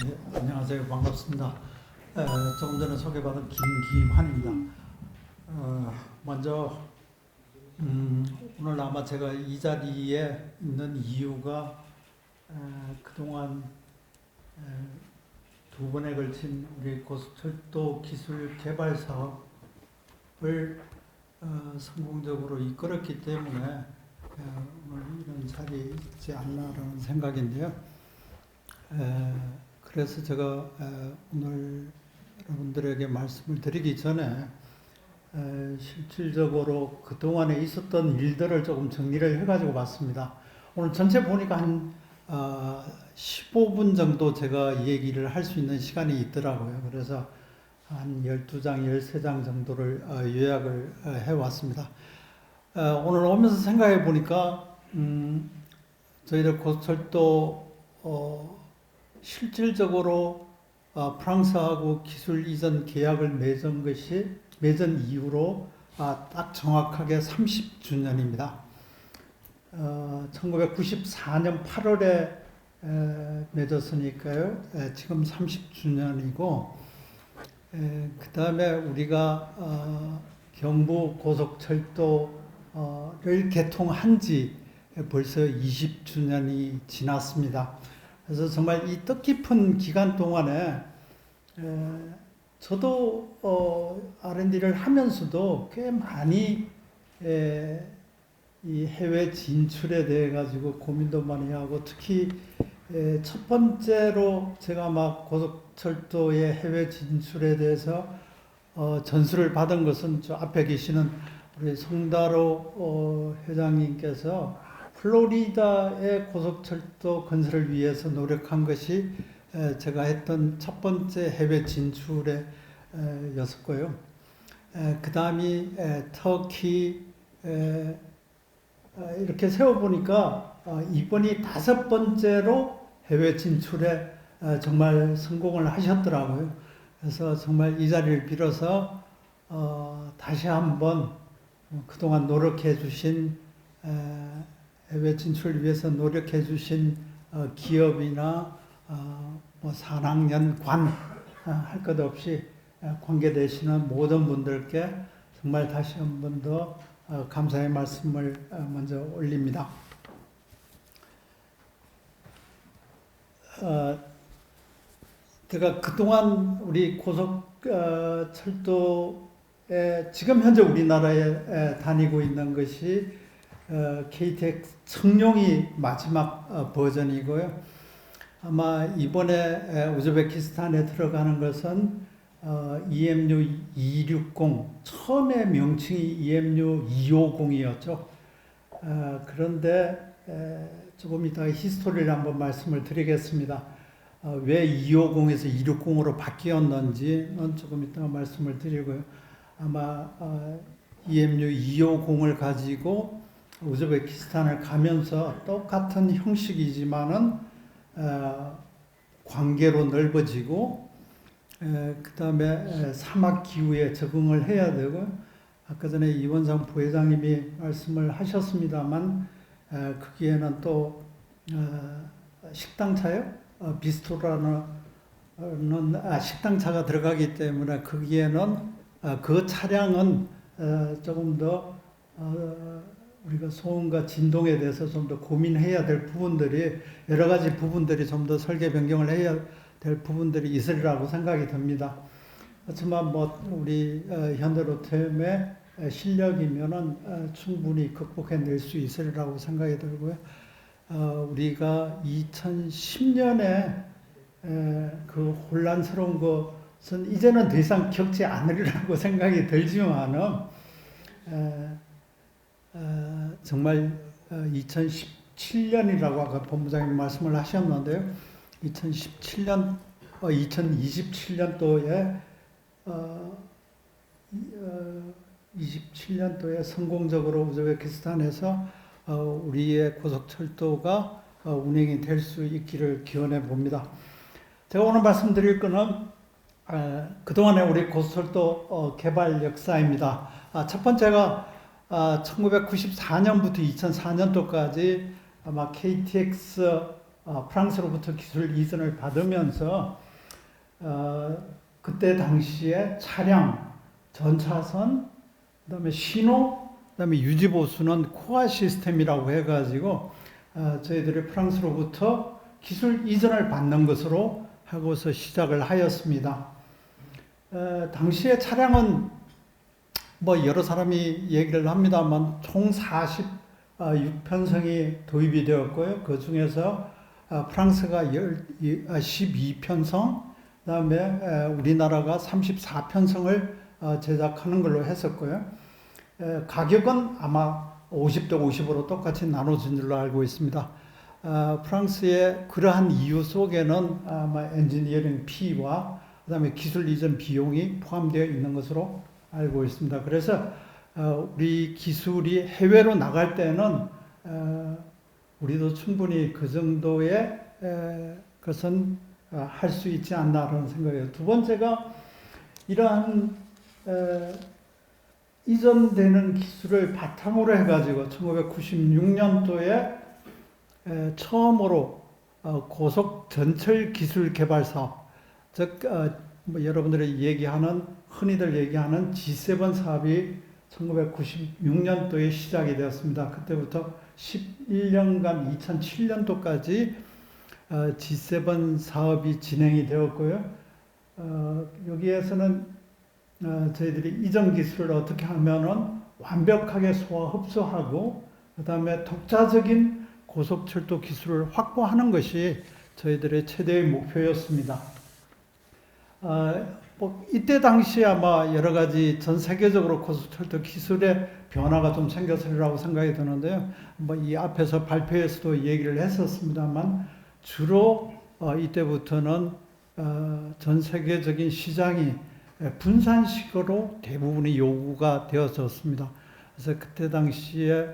안녕하세요. 반갑습니다. 조금 전에 소개받은 김기환입니다. 먼저 오늘 아마 제가 이 자리에 있는 이유가 그동안 두 번에 걸친 우리 고속철도 기술 개발 사업을 성공적으로 이끌었기 때문에 오늘 이런 자리에 있지 않나라는 생각인데요. 그래서 제가 오늘 여러분들에게 말씀을 드리기 전에 실질적으로 그동안에 있었던 일들을 조금 정리를 해가지고 봤습니다. 오늘 전체 보니까 한 15분 정도 제가 얘기를 할 수 있는 시간이 있더라고요. 그래서 한 12장, 13장 정도를 요약을 해왔습니다. 오늘 오면서 생각해 보니까 저희들 고속철도 실질적으로 프랑스하고 기술 이전 계약을 맺은 이후로 딱 정확하게 30주년입니다. 1994년 8월에 맺었으니까요. 지금 30주년이고, 그 다음에 우리가 경부 고속철도를 개통한 지 벌써 20주년이 지났습니다. 그래서 정말 이 뜻깊은 기간 동안에 저도 R&D를 하면서도 꽤 많이 이 해외 진출에 대해 가지고 고민도 많이 하고, 특히 첫 번째로 제가 막 고속철도의 해외 진출에 대해서 전수를 받은 것은 저 앞에 계시는 우리 송다로 회장님께서 플로리다의 고속철도 건설을 위해서 노력한 것이 제가 했던 첫 번째 해외 진출에 였었고요. 그 다음이 터키, 이렇게 세워보니까 이번이 5번째로 해외 진출에 정말 성공을 하셨더라고요. 그래서 정말 이 자리를 빌어서 다시 한번 그동안 노력해 주신 해외 진출을 위해서 노력해 주신 기업이나 뭐 산학연 관 할 것 없이 관계되시는 모든 분들께 정말 다시 한 번 더 감사의 말씀을 먼저 올립니다. 제가 그동안 우리 고속철도에 지금 현재 우리나라에 다니고 있는 것이 KTX 청룡이 마지막 버전이고요. 아마 이번에 우즈베키스탄에 들어가는 것은 EMU 260, 처음에 명칭이 EMU 250이었죠. 그런데 조금 이따 히스토리를 한번 말씀을 드리겠습니다. 왜 250에서 260으로 바뀌었는지는 조금 이따 말씀을 드리고요. 아마 EMU 250을 가지고 우즈베키스탄을 가면서 똑같은 형식이지만은 관계로 넓어지고, 그 다음에 사막 기후에 적응을 해야 되고, 아까 전에 이원상 부회장님이 말씀을 하셨습니다만, 거기에는 또 식당차요? 비스토라는 식당차가 들어가기 때문에 거기에는 그 차량은 조금 더 우리가 소음과 진동에 대해서 좀 더 고민해야 될 부분들이, 여러 가지 부분들이 좀 더 설계 변경을 해야 될 부분들이 있으리라고 생각이 듭니다. 하지만 뭐 우리 현대로템의 실력이면은 충분히 극복해낼 수 있으리라고 생각이 들고요. 우리가 2010년에 그 혼란스러운 것은 이제는 더 이상 겪지 않으리라고 생각이 들지만은 정말 2017년이라고 아까 본부장님 말씀을 하셨는데요. 2027년도에 27년도에 성공적으로 우즈베키스탄에서 우리의 고속철도가 운행이 될 수 있기를 기원해 봅니다. 제가 오늘 말씀드릴 거는 그동안의 우리 고속철도 개발 역사입니다. 첫 번째가 1994년부터 2004년도까지 아마 KTX 프랑스로부터 기술 이전을 받으면서 그때 당시에 차량, 전차선, 그다음에 신호, 그다음에 유지보수는 코아 시스템이라고 해가지고 저희들이 프랑스로부터 기술 이전을 받는 것으로 하고서 시작을 하였습니다. 당시에 차량은 뭐 여러 사람이 얘기를 합니다만 총 46편성이 도입이 되었고요. 그 중에서 프랑스가 12편성, 그다음에 우리나라가 34편성을 제작하는 걸로 했었고요. 가격은 아마 50대 50으로 똑같이 나눠진 줄로 알고 있습니다. 프랑스의 그러한 이유 속에는 아마 엔지니어링 피와 그다음에 기술 이전 비용이 포함되어 있는 것으로 알고 있습니다. 그래서 우리 기술이 해외로 나갈 때는 우리도 충분히 그 정도의 것은 할 수 있지 않나라는 생각이에요. 두 번째가 이러한 이전되는 기술을 바탕으로 해가지고 1996년도에 처음으로 고속 전철 기술 개발 사업, 즉 뭐 여러분들이 얘기하는 흔히들 얘기하는 G7 사업이 1996년도에 시작이 되었습니다. 그때부터 11년간 2007년도까지 G7 사업이 진행이 되었고요. 여기에서는 저희들이 이전 기술을 어떻게 하면은 완벽하게 소화 흡수하고 그 다음에 독자적인 고속철도 기술을 확보하는 것이 저희들의 최대의 목표였습니다. 뭐 이때 당시에 아마 여러 가지 전 세계적으로 고속철도 기술의 변화가 좀 생겼으리라고 생각이 드는데요. 뭐 이 앞에서 발표에서도 얘기를 했었습니다만 주로 이때부터는 전 세계적인 시장이 분산식으로 대부분이 요구가 되어졌습니다. 그래서 그때 당시에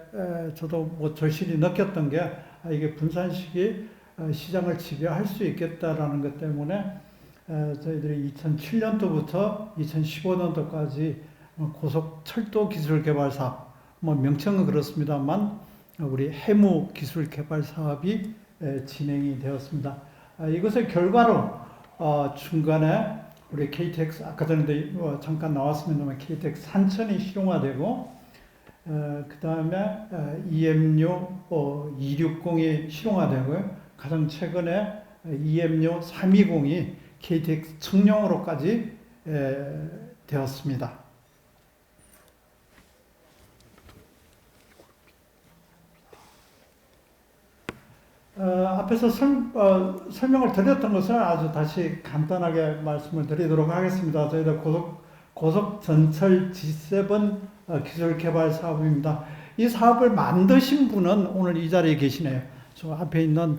저도 뭐 절실히 느꼈던 게 이게 분산식이 시장을 지배할 수 있겠다라는 것 때문에 저희들이 2007년도부터 2015년도까지 고속철도 기술 개발 사업, 뭐 명칭은 그렇습니다만 우리 해무 기술 개발 사업이 진행이 되었습니다. 이것의 결과로 중간에 우리 KTX 아까 전에도 잠깐 나왔습니다만 KTX 산천이 실용화되고 그 다음에 EMU 260이 실용화되고요. 가장 최근에 EMU 320이 KTX 청룡으로까지 되었습니다. 앞에서 설명을 드렸던 것을 아주 다시 간단하게 말씀을 드리도록 하겠습니다. 저희들 고속 전철 G7 기술 개발 사업입니다. 이 사업을 만드신 분은 오늘 이 자리에 계시네요. 저 앞에 있는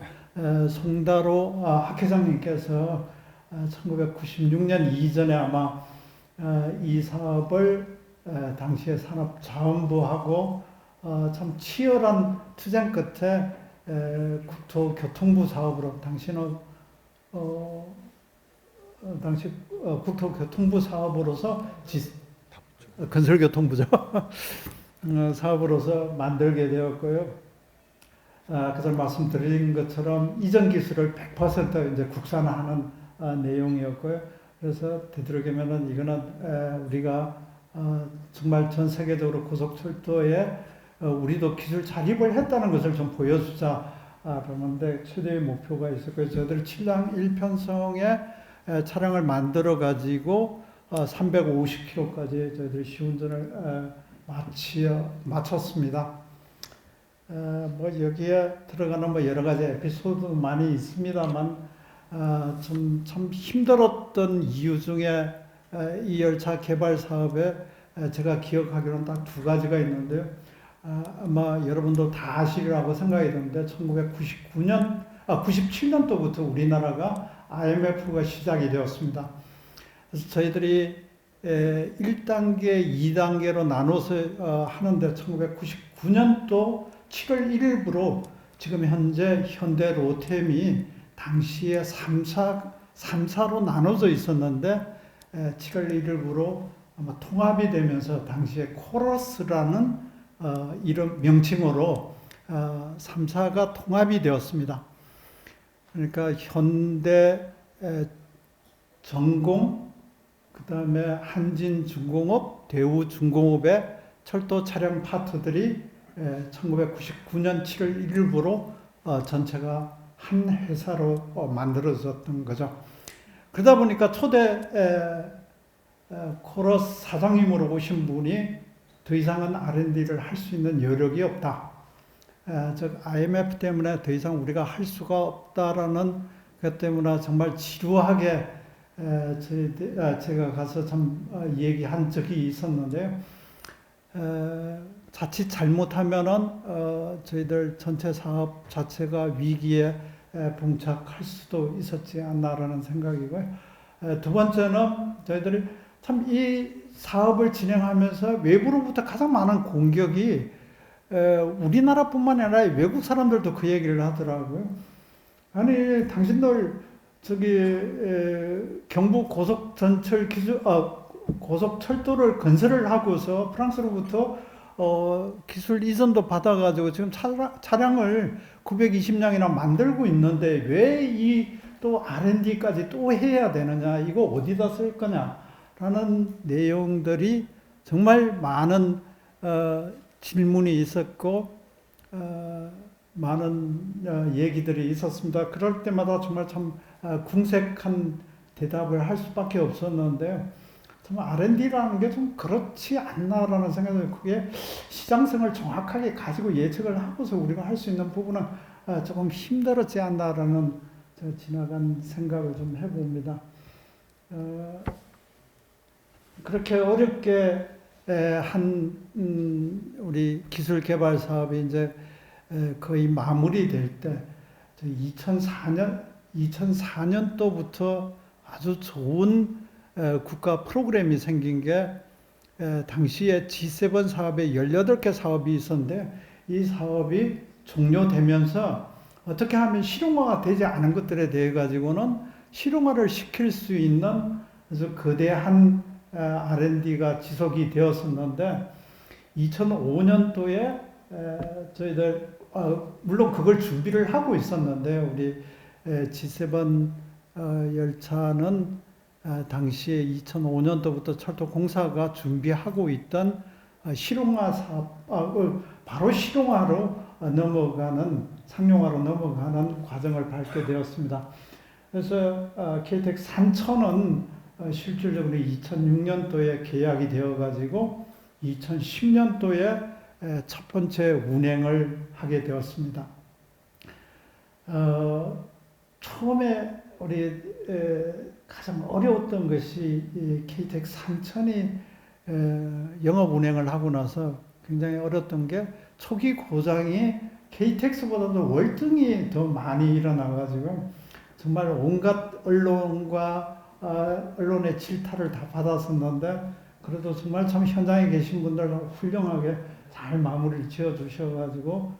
송다로 학회장님께서 1996년 이전에 아마 이 사업을 당시에 산업자원부하고 참 치열한 투쟁 끝에 국토교통부 사업으로 당시 국토교통부 사업으로서 건설교통부죠. 사업으로서 만들게 되었고요. 그래서 말씀드린 것처럼 이전 기술을 100% 이제 국산화하는 내용이었고요. 그래서 되도록이면은 이거는 우리가 정말 전 세계적으로 고속철도에 우리도 기술 자립을 했다는 것을 좀 보여주자 그러는데 최대의 목표가 있었고요. 저희들 7량 1편성의 차량을 만들어 가지고 350km까지 저희들이 시운전을 마쳤습니다. 뭐 여기에 들어가는 뭐 여러 가지 에피소드 많이 있습니다만 좀 참 힘들었던 이유 중에 이 열차 개발 사업에 제가 기억하기로는 딱 두 가지가 있는데요. 아마 여러분도 다 아시리라고 생각이 드는데 97년도부터 우리나라가 IMF가 시작이 되었습니다. 그래서 저희들이 1단계, 2단계로 나눠서 하는데 1999년도 7월 1일부로 지금 현재 현대 로템이 당시에 3사로 나눠져 있었는데 7월 1일부로 아마 통합이 되면서 당시에 코러스라는 이름 명칭으로 3사가 통합이 되었습니다. 그러니까 현대 전공, 그 다음에 한진중공업, 대우중공업의 철도 차량 파트들이 1999년 7월 1일부로 전체가 한 회사로 만들어졌던 거죠. 그러다 보니까 초대 코러스 사장님으로 오신 분이 더 이상은 R&D를 할 수 있는 여력이 없다. 즉 IMF 때문에 더 이상 우리가 할 수가 없다라는 것 때문에 정말 지루하게 제가 가서 참 얘기한 적이 있었는데요. 자칫 잘못하면은 저희들 전체 사업 자체가 위기에 봉착할 수도 있었지 않나라는 생각이고요. 두 번째는 저희들이 참 이 사업을 진행하면서 외부로부터 가장 많은 공격이 우리나라뿐만 아니라 외국 사람들도 그 얘기를 하더라고요. 아니 당신들 저기 경부 고속전철 고속철도를 건설을 하고서 프랑스로부터 기술 이전도 받아가지고 지금 차량을 920량이나 만들고 있는데 왜 이 또 R&D까지 또 해야 되느냐, 이거 어디다 쓸 거냐라는 내용들이 정말 많은 질문이 있었고 많은 얘기들이 있었습니다. 그럴 때마다 정말 참 궁색한 대답을 할 수밖에 없었는데요. 정말 R&D라는 게 좀 그렇지 않나라는 생각이, 그게 시장성을 정확하게 가지고 예측을 하고서 우리가 할 수 있는 부분은 조금 힘들었지 않나라는 지나간 생각을 좀 해봅니다. 그렇게 어렵게 한 우리 기술 개발 사업이 이제 거의 마무리될 때 2004년도부터 아주 좋은 국가 프로그램이 생긴 게 당시에 G7 사업에 18개 사업이 있었는데 이 사업이 종료되면서 어떻게 하면 실용화가 되지 않은 것들에 대해 가지고는 실용화를 시킬 수 있는 아주 거대한 R&D가 지속이 되었었는데 2005년도에 저희들 물론 그걸 준비를 하고 있었는데 우리 G7 열차는 당시에 2005년도부터 철도공사가 준비하고 있던 실용화 사업, 바로 실용화로 넘어가는, 상용화로 넘어가는 과정을 밟게 되었습니다. 그래서 KTX 산천은 실질적으로 2006년도에 계약이 되어가지고 2010년도에 첫 번째 운행을 하게 되었습니다. 처음에 우리 가장 어려웠던 것이 이 KTX 산천이 영업 운행을 하고 나서 굉장히 어려웠던 게 초기 고장이 KTX보다도 월등히 더 많이 일어나가지고 정말 온갖 언론과 언론의 질타를 다 받았었는데 그래도 정말 참 현장에 계신 분들 훌륭하게 잘 마무리를 지어 주셔가지고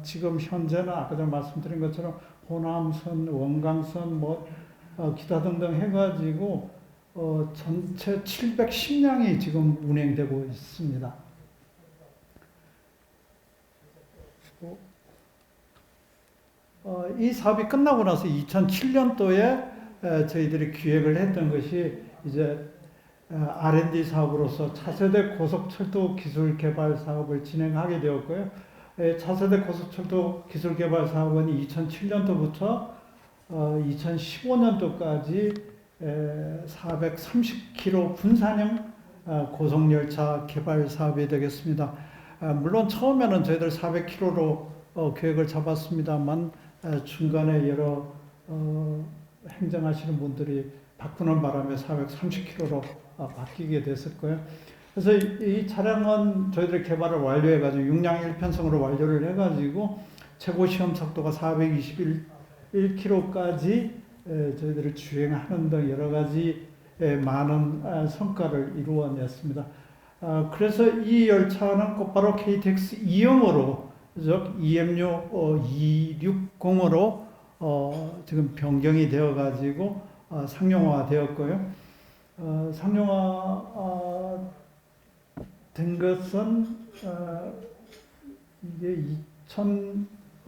지금 현재는 아까 전에 말씀드린 것처럼 호남선, 원강선 기타 등등 해가지고 전체 710량이 지금 운행되고 있습니다. 이 사업이 끝나고 나서 2007년도에 저희들이 기획을 했던 것이 이제 R&D 사업으로서 차세대 고속철도 기술 개발 사업을 진행하게 되었고요. 차세대 고속철도 기술 개발 사업은 2007년도부터 2015년도까지 430km 분산형 고속열차 개발 사업이 되겠습니다. 물론 처음에는 저희들 400km로 계획을 잡았습니다만 중간에 여러 행정하시는 분들이 바꾸는 바람에 430km로 바뀌게 됐었고요. 그래서 이 차량은 저희들이 개발을 완료해가지고 6량 1편성으로 완료를 해가지고 최고 시험 속도가 421km까지 저희들이 주행하는 등 여러 가지 많은 성과를 이루어냈습니다. 그래서 이 열차는 곧바로 KTX 2형으로, 즉 EMU 260으로 지금 변경이 되어가지고 상용화 되었고요. 상용화 된 것은 이제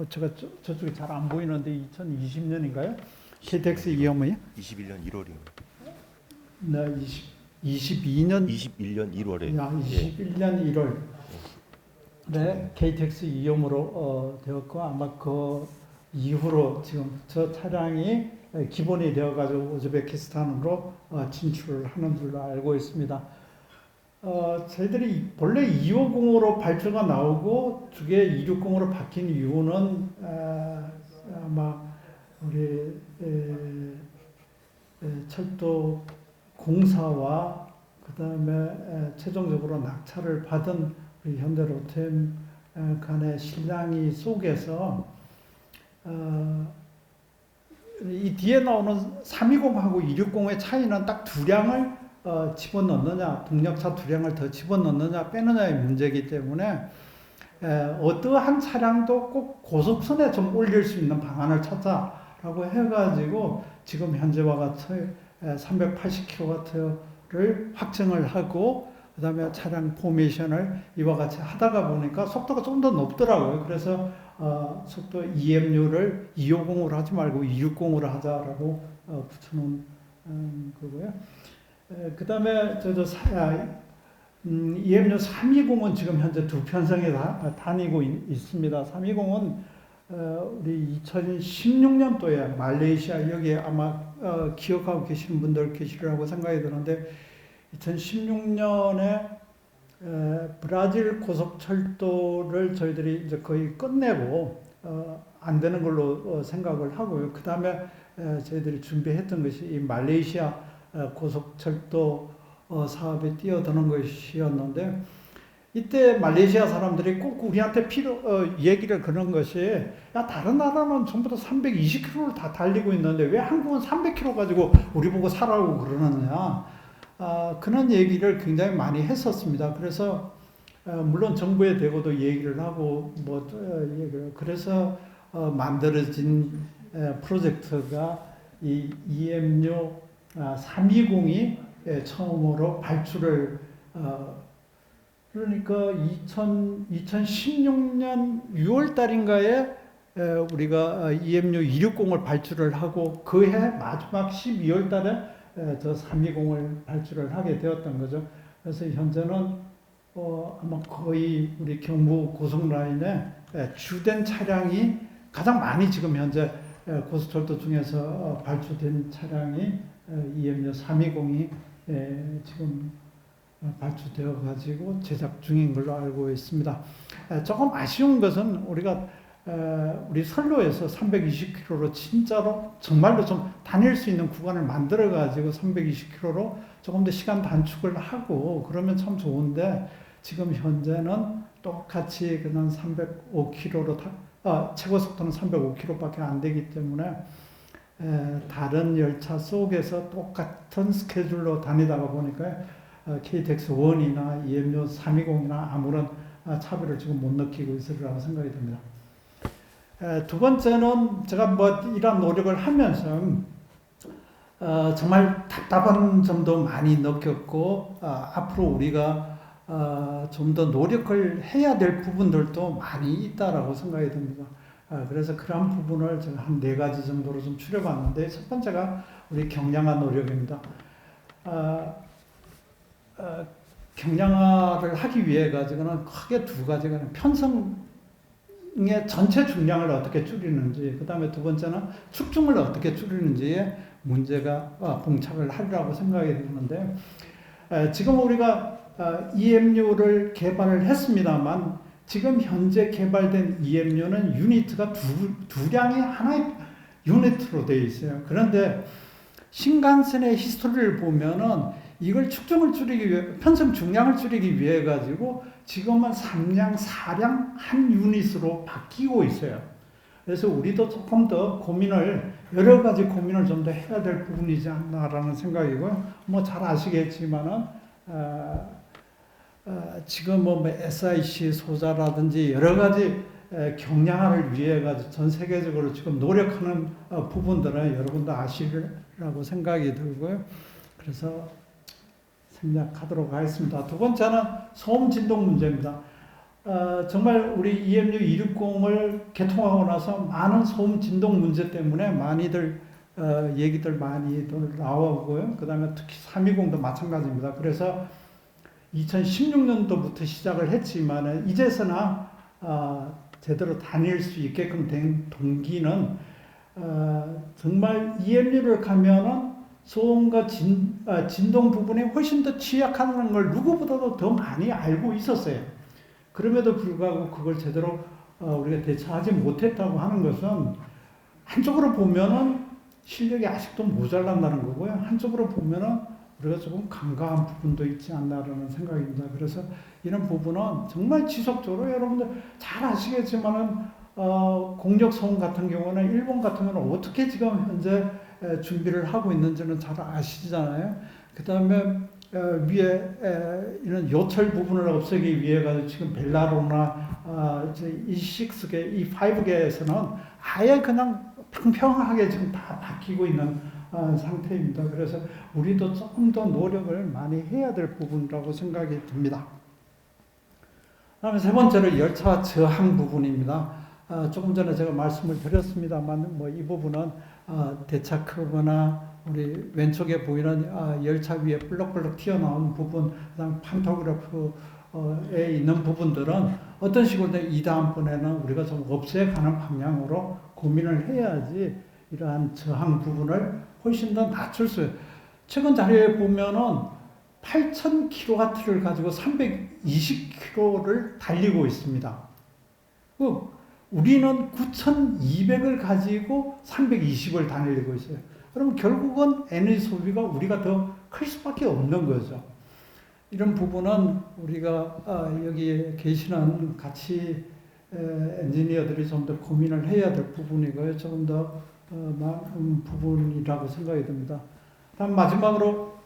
제가 저쪽에 잘 안 보이는데 2020년인가요? KTX 위험이? 21년 1월입니다. 네, 22년 21년 1월에. 야, 21년 1월 네, KTX 위험으로 되었고 아마 그 이후로 지금 저 차량이 기본이 되어가지고 우즈베키스탄으로 진출을 하는 줄로 알고 있습니다. 저희들이 본래 250으로 발주가 나오고 그게 260으로 바뀐 이유는 아마 우리 철도 공사와 그 다음에 최종적으로 낙찰을 받은 우리 현대로템 간의 실랑이 속에서 이 뒤에 나오는 320하고 260의 차이는 딱 두 량을 집어넣느냐, 동력차 두 량을 더 집어넣느냐, 빼느냐의 문제이기 때문에 어떠한 차량도 꼭 고속선에 좀 올릴 수 있는 방안을 찾자라고 해가지고 지금 현재와 같이 380kW를 확정을 하고 그 다음에 차량 포메이션을 이와 같이 하다가 보니까 속도가 좀 더 높더라고요. 그래서 속도 EMU를 250으로 하지 말고 260으로 하자라고 붙여놓은 거고요. 그 다음에 EMU 320은 지금 현재 두 편성에 다니고 있습니다. 320은 우리 2016년도에 말레이시아 여기에 아마 기억하고 계시는 분들 계시리라고 생각이 드는데 2016년에 브라질 고속철도를 저희들이 이제 거의 끝내고 안 되는 걸로 생각을 하고요. 그 다음에 저희들이 준비했던 것이 이 말레이시아 고속철도 사업에 뛰어드는 것이었는데 이때 말레이시아 사람들이 꼭 우리한테 얘기를 그런 것이 야 다른 나라는 전부 다 320km를 다 달리고 있는데 왜 한국은 300km 가지고 우리 보고 사라고 그러느냐 그런 얘기를 굉장히 많이 했었습니다. 그래서 물론 정부에 대고도 얘기를 하고 그래서 만들어진 프로젝트가 이 EMU 320이 처음으로 발주를 그러니까 2016년 6월 달인가에 우리가 EMU 260을 발주를 하고 그해 마지막 12월 달에 저 320을 발주를 하게 되었던 거죠. 그래서 현재는 아마 거의 우리 경부 고속 라인에 주된 차량이 가장 많이 지금 현재 고속철도 중에서 발주된 차량이 EMU 320이 지금 발주되어 가지고 제작 중인 걸로 알고 있습니다. 조금 아쉬운 것은 우리 선로에서 320km로 진짜로 정말로 좀 다닐 수 있는 구간을 만들어 가지고 320km로 조금 더 시간 단축을 하고 그러면 참 좋은데 지금 현재는 똑같이 그냥 305km로 최고 속도는 305km밖에 안 되기 때문에 다른 열차 속에서 똑같은 스케줄로 다니다가 보니까 KTX 1이나 EMU 320이나 아무런 차별을 지금 못 느끼고 있으리라고 생각이 듭니다. 두 번째는 제가 이런 노력을 하면서 정말 답답한 점도 많이 느꼈고 앞으로 우리가 좀 더 노력을 해야 될 부분들도 많이 있다라고 생각이 듭니다. 그래서 그런 부분을 제가 한 4가지 정도로 좀 추려봤는데 첫 번째가 우리 경량화 노력입니다. 경량화를 하기 위해 가지고는 크게 2가지가 편성의 전체 중량을 어떻게 줄이는지 그 다음에 두 번째는 축중을 어떻게 줄이는지에 문제가 봉착을 하리라고 생각이 드는데 지금 우리가 EMU를 개발을 했습니다만 지금 현재 개발된 EMU는 유니트가 두 량의 하나의 유니트로 되어 있어요. 그런데 신간센의 히스토리를 보면은 이걸 축중을 줄이기 위해 편성 중량을 줄이기 위해 가지고 지금은 3량, 4량 한 유닛으로 바뀌고 있어요. 그래서 우리도 조금 더 여러 가지 고민을 좀 더 해야 될 부분이지 않나라는 생각이고요. 잘 아시겠지만은 지금 SIC 소자라든지 여러 가지 경량화를 위해 가지고 전 세계적으로 지금 노력하는 부분들은 여러분도 아시리라고 생각이 들고요. 그래서 생략하도록 하겠습니다. 두 번째는 소음 진동 문제입니다. 정말 우리 EMU 260을 개통하고 나서 많은 소음 진동 문제 때문에 많이들 얘기들 많이들 나오고요. 그 다음에 특히 320도 마찬가지입니다. 그래서 2016년도부터 시작을 했지만 이제서나 제대로 다닐 수 있게끔 된 동기는 정말 EMU를 가면은 소음과 진동 부분에 훨씬 더 취약하다는 걸 누구보다도 더 많이 알고 있었어요. 그럼에도 불구하고 그걸 제대로 우리가 대처하지 못했다고 하는 것은 한쪽으로 보면은 실력이 아직도 모자란다는 거고요. 한쪽으로 보면은 우리가 조금 간과한 부분도 있지 않나라는 생각입니다. 그래서 이런 부분은 정말 지속적으로 여러분들 잘 아시겠지만은 공력 소음 같은 경우는 일본 같은 경우는 어떻게 지금 현재 준비를 하고 있는지는 잘 아시잖아요. 그 다음에 위에 이런 요철 부분을 없애기 위해 가지고 지금 벨라로나 E6계, E5계에서는 아예 그냥 평평하게 지금 다 바뀌고 있는 상태입니다. 그래서 우리도 조금 더 노력을 많이 해야 될 부분이라고 생각이 듭니다. 그다음에 세 번째로 열차 저항 부분입니다. 조금 전에 제가 말씀을 드렸습니다만 뭐 이 부분은 대차 커브나 우리 왼쪽에 보이는 열차 위에 블럭블럭 튀어나온 부분, 그다음 판토그래프에 있는 부분들은 어떤 식으로든 이 다음번에는 우리가 좀 없애가는 방향으로 고민을 해야지 이러한 저항 부분을 훨씬 더 낮출 수. 최근 자료에 보면은 8,000kW를 가지고 320km를 달리고 있습니다. 우리는 9,200을 가지고 320을 달리고 있어요. 그럼 결국은 에너지 소비가 우리가 더 클 수밖에 없는 거죠. 이런 부분은 우리가 여기 계시는 같이 엔지니어들이 좀 더 고민을 해야 될 부분이고요. 조금 더 많은 부분이라고 생각이 듭니다. 다음 마지막으로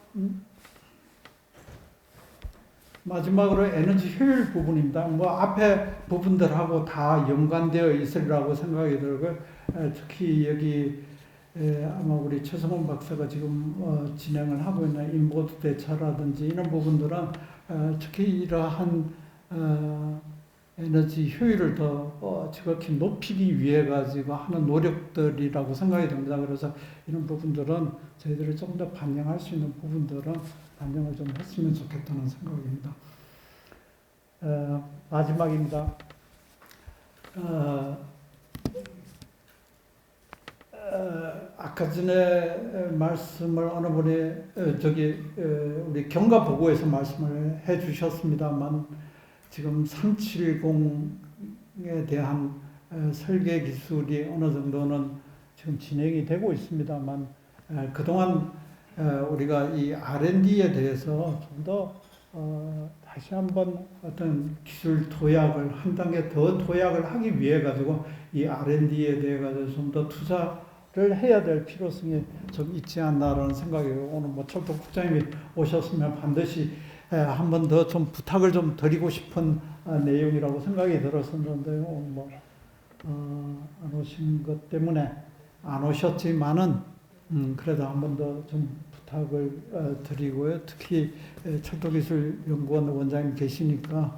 에너지 효율 부분입니다. 뭐 앞에 부분들하고 다 연관되어 있으리라고 생각이 들고요. 특히 여기 아마 우리 최성원 박사가 지금 진행을 하고 있는 인보드 대차라든지 이런 부분들은 특히 이러한 에너지 효율을 더 지극히 높이기 위해 가지고 하는 노력들이라고 생각이 됩니다. 그래서 이런 부분들은 저희들이 조금 더 반영할 수 있는 부분들은 반영을 좀 했으면 좋겠다는 생각입니다. 마지막입니다. 아까 전에 말씀을 어느 분이 우리 경과 보고에서 말씀을 해주셨습니다만 지금 370에 대한 설계 기술이 어느 정도는 지금 진행이 되고 있습니다만 그동안 우리가 이 R&D에 대해서 좀 더 다시 한번 어떤 기술 도약을 한 단계 더 도약을 하기 위해 가지고 이 R&D에 대해 가지고 좀 더 투자를 해야 될 필요성이 좀 있지 않나라는 생각이에요. 오늘 뭐 철도 국장님이 오셨으면 반드시 한 번 더 좀 부탁을 좀 드리고 싶은 내용이라고 생각이 들었었는데요. 안 오신 것 때문에 안 오셨지만은 그래도 한 번 더 좀 부탁을 드리고요. 특히 철도기술연구원 원장님 계시니까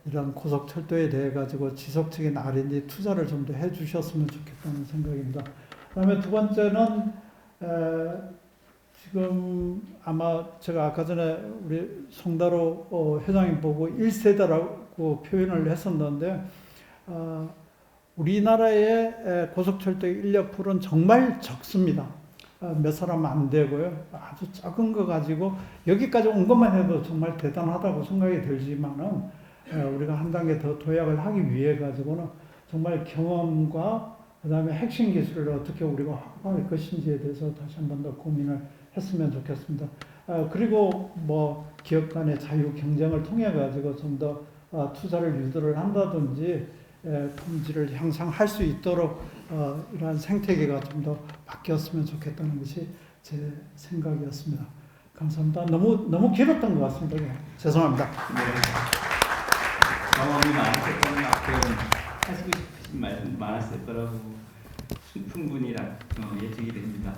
이런 고속철도에 대해 가지고 지속적인 R&D 투자를 좀 더 해주셨으면 좋겠다는 생각입니다. 그다음에 두 번째는 지금 아마 제가 아까 전에 우리 송다로 회장님 보고 1세대라고 표현을 했었는데 우리나라의 고속철도 인력풀은 정말 적습니다. 몇 사람 안 되고요. 아주 작은 거 가지고 여기까지 온 것만 해도 정말 대단하다고 생각이 들지만은 우리가 한 단계 더 도약을 하기 위해 가지고는 정말 경험과 그다음에 핵심 기술을 어떻게 우리가 확보할 것인지에 대해서 다시 한 번 더 고민을 했으면 좋겠습니다. 그리고 뭐 기업 간의 자유 경쟁을 통해 가지고 좀 더 투자를 유도를 한다든지 품질을 향상할 수 있도록 이러한 생태계가 좀 더 바뀌었으면 좋겠다는 것이 제 생각이었습니다. 감사합니다. 너무 길었던 것 같습니다. 죄송합니다. 네. 경험이 많으셨던 만큼 하시고 싶으신 말씀 많았을 거라고 충분히 예측이 됩니다.